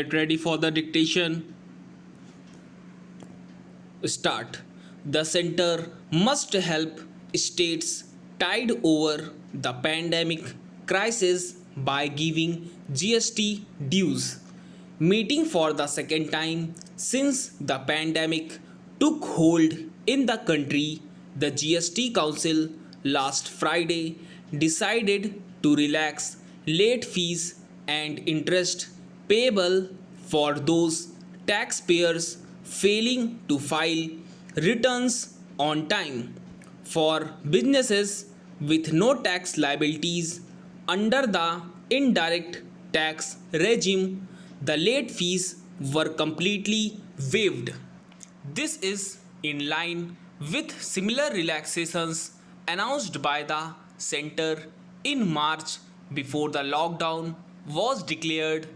Get ready for the dictation. Start. The center must help states tide over the pandemic crisis by giving GST dues. Meeting for the second time since the pandemic took hold in the country, the GST Council last Friday decided to relax late fees and interest payable for those taxpayers failing to file returns on time. For businesses with no tax liabilities under the indirect tax regime, the late fees were completely waived. This is in line with similar relaxations announced by the center in March before the lockdown was declared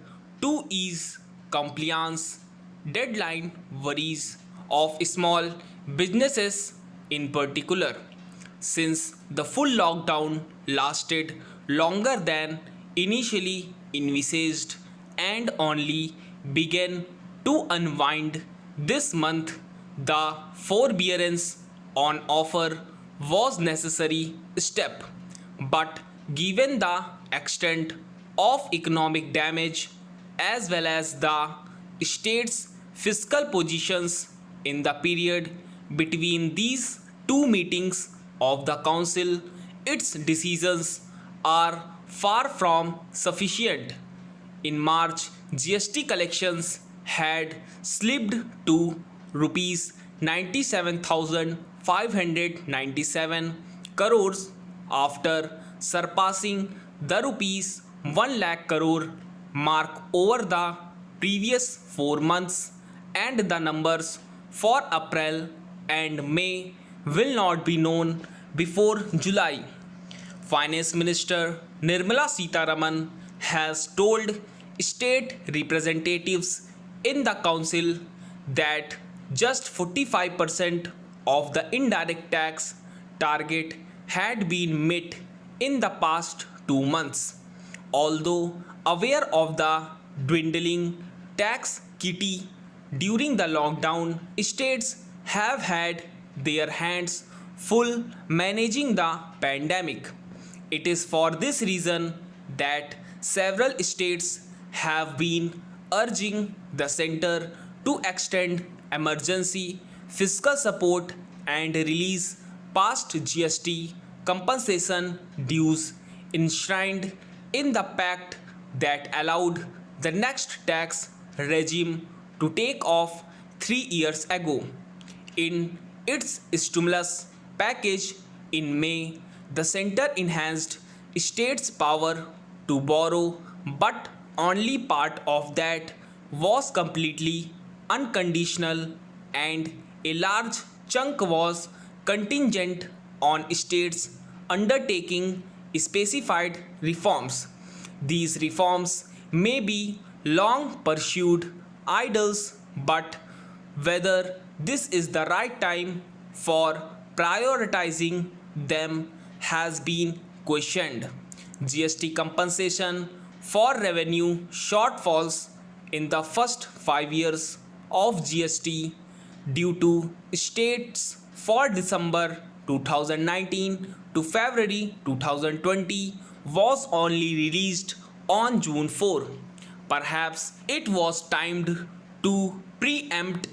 to ease compliance. Deadline worries of small businesses in particular, since the full lockdown lasted longer than initially envisaged and only began to unwind this month. The forbearance on offer was necessary step, but given the extent of economic damage as well as the state's fiscal positions in the period between these two meetings of the council, its decisions are far from sufficient. In March, GST collections had slipped to rupees 97,597 crores after surpassing the rupees 1 lakh crore mark over the previous 4 months, and the numbers for April and May will not be known before July. Finance Minister Nirmala Sitharaman has told state representatives in the council that just 45% of the indirect tax target had been met in the past 2 months. Although aware of the dwindling tax kitty during the lockdown, states have had their hands full managing the pandemic. It is for this reason that several states have been urging the center to extend emergency fiscal support and release past GST compensation dues enshrined in the pact that allowed the next tax regime to take off 3 years ago. In its stimulus package in May, the center enhanced states' power to borrow, but only part of that was completely unconditional, and a large chunk was contingent on states undertaking specified reforms. These reforms may be long pursued ideals, but whether this is the right time for prioritizing them has been questioned. GST compensation for revenue shortfalls in the first 5 years of GST due to states for December 2019 to February 2020 was only released on June 4. Perhaps it was timed to preempt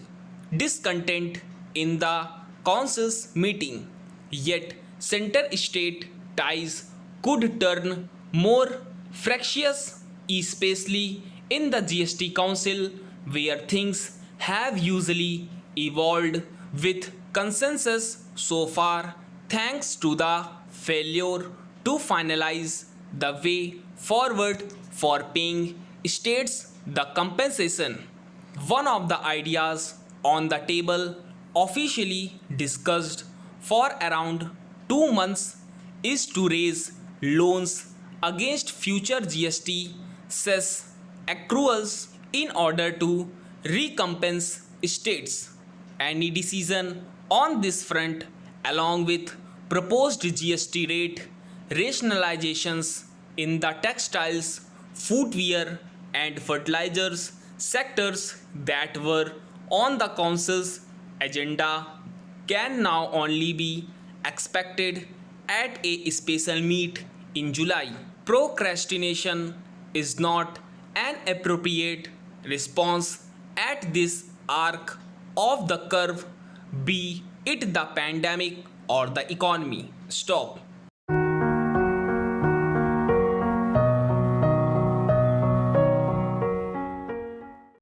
discontent in the council's meeting. Yet, center-state ties could turn more fractious, especially in the GST Council, where things have usually evolved with consensus so far, thanks to the failure to finalize the way forward for paying states the compensation. One of the ideas on the table, officially discussed for around 2 months, is to raise loans against future GST cess accruals in order to recompense states. Any decision on this front, along with proposed GST rate rationalizations in the textiles, footwear, and fertilizers Sectors that were on the council's agenda can now only be expected at a special meet in July. Procrastination is not an appropriate response at this arc of the curve, be it the pandemic or the economy. Stop.